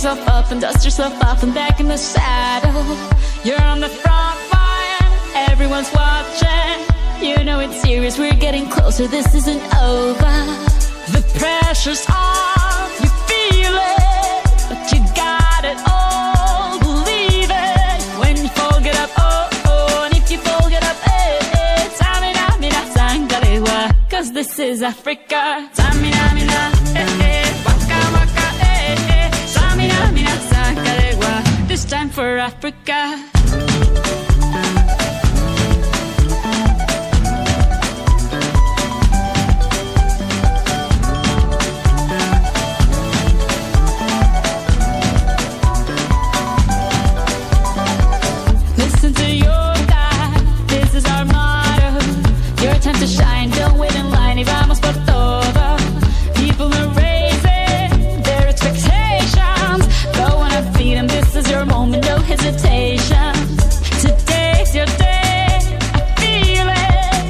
yourself up and dust yourself off and back in the saddle. You're on the front line, everyone's watching. You know it's serious, we're getting closer, this isn't over. The pressure's on, you feel it, but you got it all, believe it. When you fall, get up, oh, oh, and if you fall, get up, eh, eh. Tamina, mina, sangalewa, cause this is Africa. Tamina, mina, eh, eh, waka, waka, eh, eh. Tamina, mina, sangalewa, this time for Africa. To shine, don't wait in line, y vamos por todo. People are raising their expectations. Go on and feed them, this is your moment, no hesitation. Today's your day, I feel it.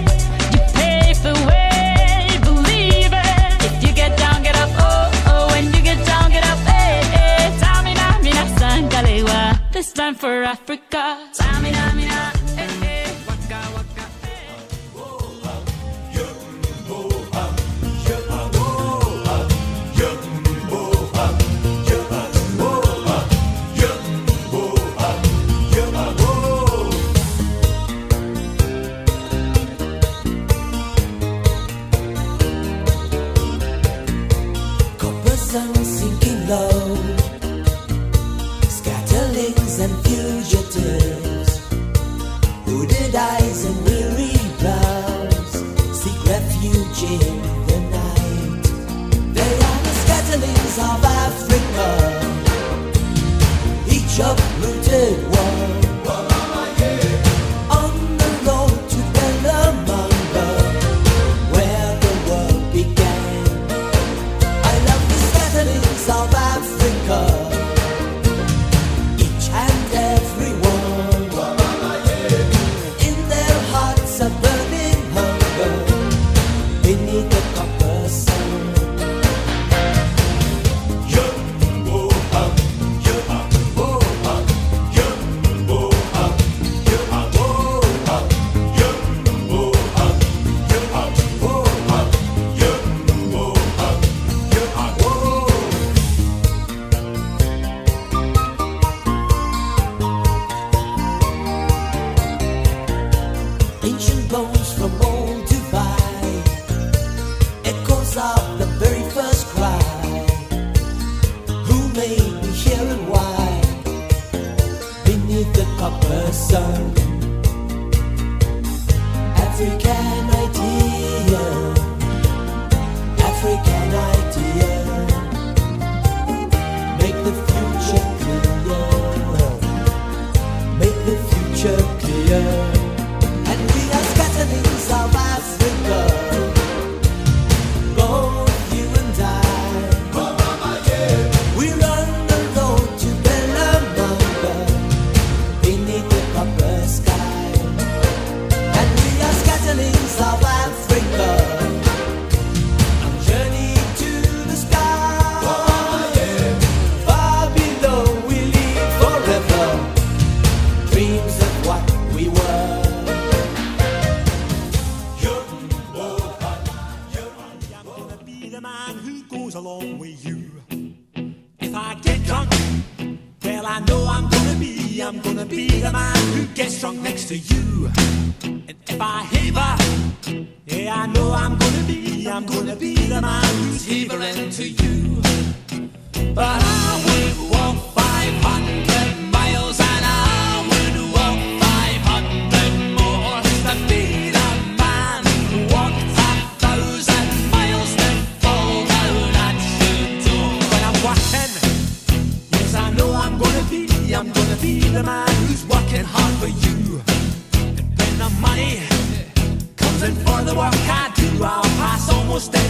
You pave the way, believe it. If you get down, get up, oh, oh. When you get down, get up, eh, eh. Tamina, mina, sangalewa, this time for Africa. Tamina, mina, eh, eh. Waka, waka. Sinking low, scatterlings and fugitives, hooded eyes and weary brows seek refuge in the night. They are the scatterlings of Africa, each uprooted one. On the road to Bellamanga, where the world began. I love the scatterlings of Africa, each and every one. In their hearts a burning hunger beneath the copper sun. Ancient bones from old Dubai, echoes of the very first cry. Who made me here and why? Beneath the copper sun. African idea, African idea. Make the future clear, make the future clear. Scatterlings of Africa, both you and I. We're on the road to Bellamanga, beneath the copper sky. And we are scatterlings of Africa, on journey to the sky. Far below we live forever, dreams of what we were. Along with you. If I get drunk, well I know I'm gonna be the man who gets drunk next to you. And if I haver, yeah I know I'm gonna be the man who's havering to you. But I would walk 500 miles and I would walk 500 more to be the man who walked 1,000 miles to fall down at your door. When I'm walking, yes I know I'm gonna be the man who's working hard for you. And when the money comes in for the work I do, I'll pass almost any